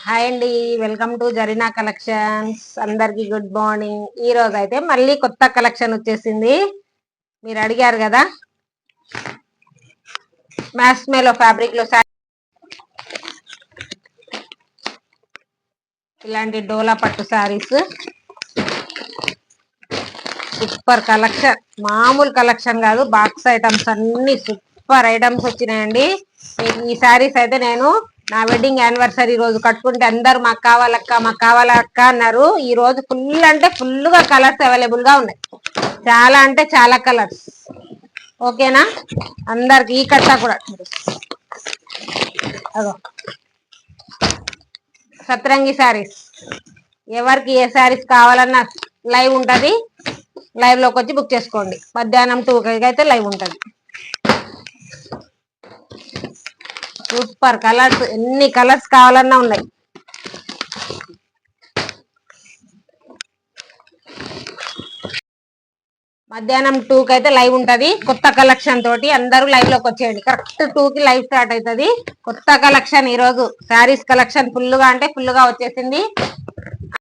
Hi అండి, welcome to Zarina collections. అందరికి good morning. ఈ రోజు అయితే మళ్ళీ కొత్త కలెక్షన్ వచ్చేసింది. మీరు అడిగారు కదా, మ్యాస్మేలో ఫ్యాబ్రిక్ లో ఇలాంటి డోలా పట్టు శారీస్ సూపర్ కలెక్షన్. మామూలు కలెక్షన్ కాదు, బాక్స్ ఐటమ్స్ అన్ని సూపర్ ఐటమ్స్ వచ్చినాయండి. ఈ శారీస్ అయితే నేను నా వెడ్డింగ్ యానివర్సరీ రోజు కట్టుకుంటే అందరు మాకు కావాలక్క అన్నారు. ఈ రోజు ఫుల్ అంటే ఫుల్ గా కలర్స్ అవైలబుల్ గా ఉన్నాయి. చాలా అంటే చాలా కలర్స్. ఓకేనా, అందరికి ఈ కట్ట కూడా అదో సత్రంగి శారీస్. ఎవరికి ఏ శారీస్ కావాలన్నా లైవ్ ఉంటది. లైవ్ లోకి వచ్చి బుక్ చేసుకోండి. మధ్యాహ్నం 2 అయితే లైవ్ ఉంటది. సూపర్ కలర్స్, ఎన్ని కలర్స్ కావాలన్నా ఉన్నాయి. మధ్యాహ్నం 2 అయితే లైవ్ ఉంటది. కొత్త కలెక్షన్ తోటి అందరూ లైవ్ లోకి వచ్చేయండి. కరెక్ట్ 2కి లైవ్ స్టార్ట్ అవుతుంది. కొత్త కలెక్షన్ ఈ రోజు శారీస్ కలెక్షన్ ఫుల్ గా అంటే ఫుల్ గా వచ్చేసింది.